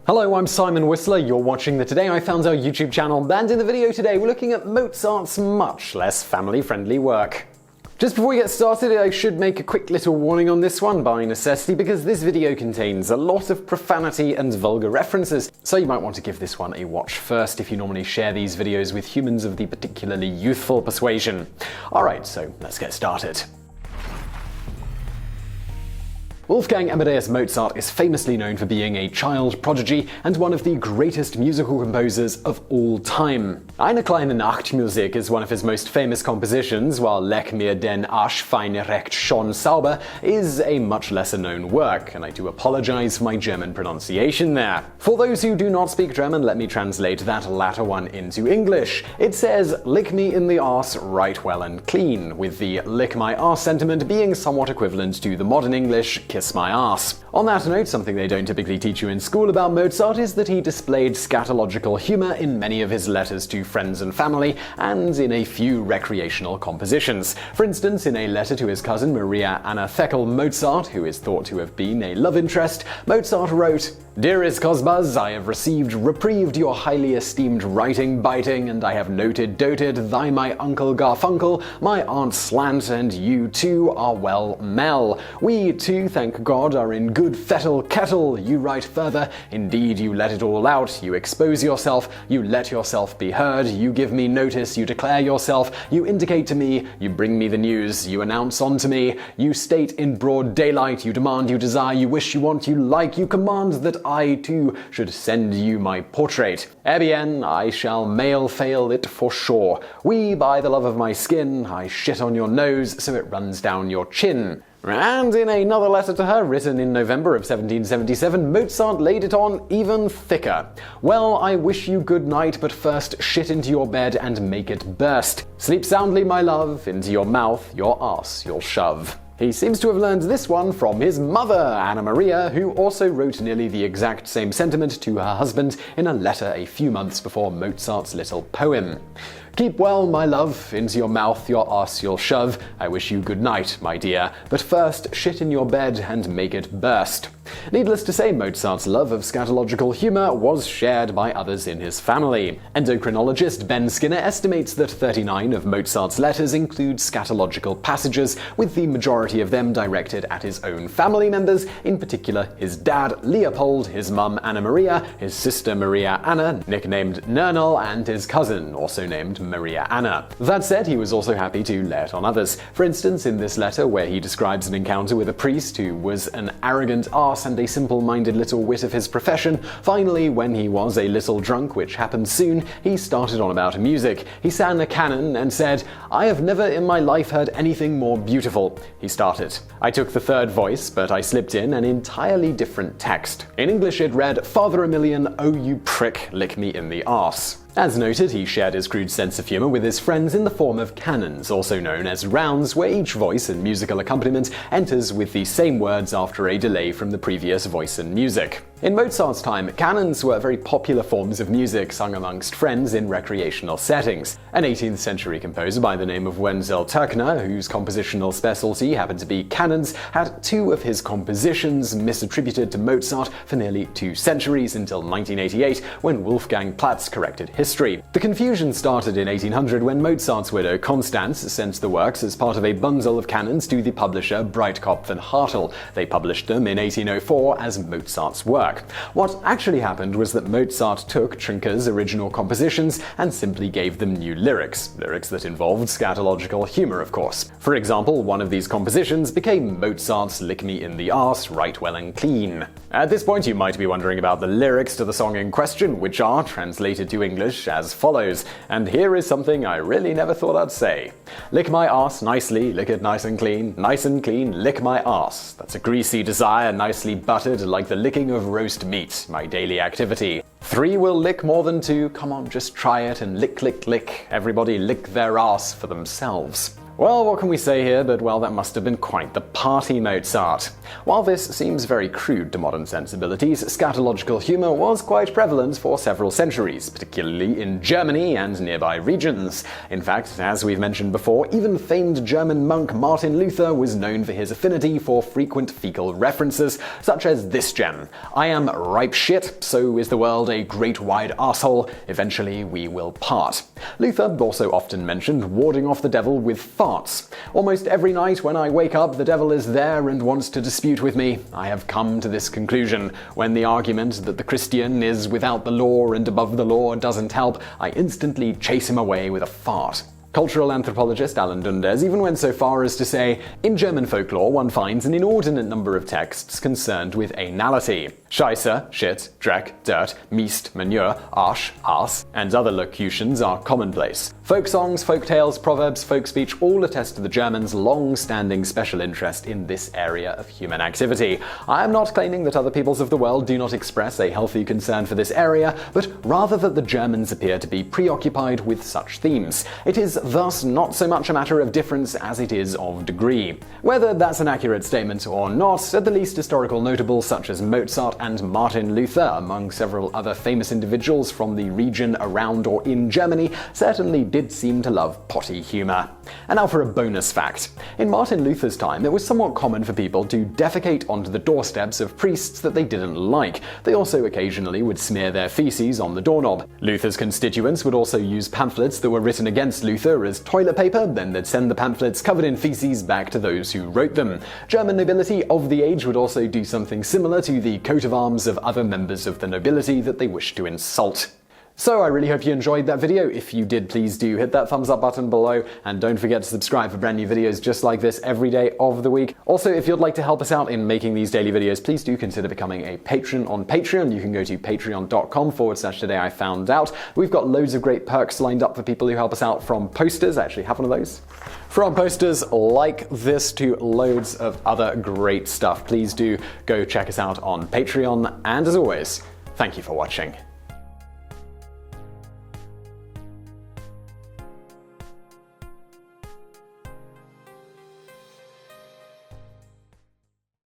Hello, I'm Simon Whistler, you're watching the TodayIFoundOut YouTube channel, and in the video today we're looking at Mozart's much less family-friendly work. Just before we get started, I should make a quick little warning on this one by necessity because this video contains a lot of profanity and vulgar references, so you might want to give this one a watch first if you normally share these videos with humans of the particularly youthful persuasion. Alright, so let's get started. Wolfgang Amadeus Mozart is famously known for being a child prodigy and one of the greatest musical composers of all time. Eine Kleine Nachtmusik is one of his most famous compositions, while Leck den Arsch, fein, recht, schön, sauber is a much lesser known work, and I do apologize for my German pronunciation there. For those who do not speak German, let me translate that latter one into English. It says, lick me in the arse right well and clean, with the lick my arse sentiment being somewhat equivalent to the modern English kiss my ass. On that note, something they don't typically teach you in school about Mozart is that he displayed scatological humor in many of his letters to friends and family, and in a few recreational compositions. For instance, in a letter to his cousin Maria Anna Mozart, who is thought to have been a love interest, Mozart wrote, "Dearest Cosbas, I have reprieved your highly esteemed writing biting, and I have doted thy my uncle Garfunkel, my aunt Slant, and you too are well Mel. We too, thank God, are in good fettle kettle." You write further, "Indeed you let it all out, you expose yourself, you let yourself be heard, you give me notice, you declare yourself, you indicate to me, you bring me the news, you announce unto me, you state in broad daylight, you demand, you desire, you wish, you want, you like, you command that I too should send you my portrait. Eh bien, I shall mail fail it for sure. We, by the love of my skin, I shit on your nose so it runs down your chin." And in another letter to her, written in November of 1777, Mozart laid it on even thicker. "Well, I wish you good night, but first shit into your bed and make it burst. Sleep soundly, my love, into your mouth, your arse you'll shove." He seems to have learned this one from his mother, Anna Maria, who also wrote nearly the exact same sentiment to her husband in a letter a few months before Mozart's little poem. "Keep well, my love, into your mouth, your arse you'll shove. I wish you good night, my dear, but first shit in your bed and make it burst." Needless to say, Mozart's love of scatological humor was shared by others in his family. Endocrinologist Ben Skinner estimates that 39 of Mozart's letters include scatological passages, with the majority of them directed at his own family members, in particular his dad, Leopold, his mum, Anna Maria, his sister, Maria Anna, nicknamed Nernal, and his cousin, also named Maria Anna. That said, he was also happy to lay it on others. For instance, in this letter, where he describes an encounter with a priest who was an arrogant arse and a simple-minded little wit of his profession, finally, when he was a little drunk, which happened soon, he started on about music. He sang a canon and said, "I have never in my life heard anything more beautiful." He started. "I took the third voice, but I slipped in an entirely different text. In English it read, 'Father a million, oh you prick, lick me in the arse.'" As noted, he shared his crude sense of humor with his friends in the form of canons, also known as rounds, where each voice and musical accompaniment enters with the same words after a delay from the previous voice and music. In Mozart's time, canons were very popular forms of music sung amongst friends in recreational settings. An 18th century composer by the name of Wenzel Turkner, whose compositional specialty happened to be canons, had two of his compositions misattributed to Mozart for nearly 2 centuries until 1988, when Wolfgang Platz corrected history. The confusion started in 1800 when Mozart's widow Constance sent the works as part of a bundle of canons to the publisher Breitkopf and Hartel. They published them in 1804 as Mozart's work. What actually happened was that Mozart took Trinker's original compositions and simply gave them new lyrics that involved scatological humor, of course. For example, one of these compositions became Mozart's "Lick Me in the Arse, Right Well and Clean." At this point, you might be wondering about the lyrics to the song in question, which are translated to English as follows, and here is something I really never thought I'd say. "Lick my arse nicely, lick it nice and clean, lick my arse. That's a greasy desire, nicely buttered, like the licking of roast meat, my daily activity. 3 will lick more than 2, come on, just try it and lick, lick, lick. Everybody lick their arse for themselves." Well, what can we say here but, well, that must have been quite the party, Mozart. While this seems very crude to modern sensibilities, scatological humor was quite prevalent for several centuries, particularly in Germany and nearby regions. In fact, as we've mentioned before, even famed German monk Martin Luther was known for his affinity for frequent fecal references, such as this gem: "I am ripe shit, so is the world a great wide arsehole, eventually we will part." Luther also often mentioned warding off the devil with farts. "Almost every night when I wake up, the devil is there and wants to dispute with me. I have come to this conclusion: when the argument that the Christian is without the law and above the law doesn't help, I instantly chase him away with a fart." Cultural anthropologist Alan Dundes even went so far as to say, "In German folklore, one finds an inordinate number of texts concerned with anality. Scheiße, shit, Dreck, dirt, Mist, manure, Arsch, arse, and other locutions are commonplace. Folk songs, folk tales, proverbs, folk speech all attest to the Germans' long-standing special interest in this area of human activity. I am not claiming that other peoples of the world do not express a healthy concern for this area, but rather that the Germans appear to be preoccupied with such themes. It is thus not so much a matter of difference as it is of degree." Whether that's an accurate statement or not, at the least historical notables such as Mozart and Martin Luther, among several other famous individuals from the region around or in Germany, certainly did seem to love potty humor. And now for a bonus fact. In Martin Luther's time, it was somewhat common for people to defecate onto the doorsteps of priests that they didn't like. They also occasionally would smear their feces on the doorknob. Luther's constituents would also use pamphlets that were written against Luther as toilet paper, then they'd send the pamphlets covered in feces back to those who wrote them. German nobility of the age would also do something similar to the coat of arms of other members of the nobility that they wished to insult. So I really hope you enjoyed that video. If you did, please do hit that thumbs up button below, and don't forget to subscribe for brand new videos just like this every day of the week. Also, if you'd like to help us out in making these daily videos, please do consider becoming a patron on Patreon. You can go to patreon.com/TodayIFoundOut. We've got loads of great perks lined up for people who help us out, from posters. I actually have one of those. From posters like this to loads of other great stuff. Please do go check us out on Patreon. And as always, thank you for watching.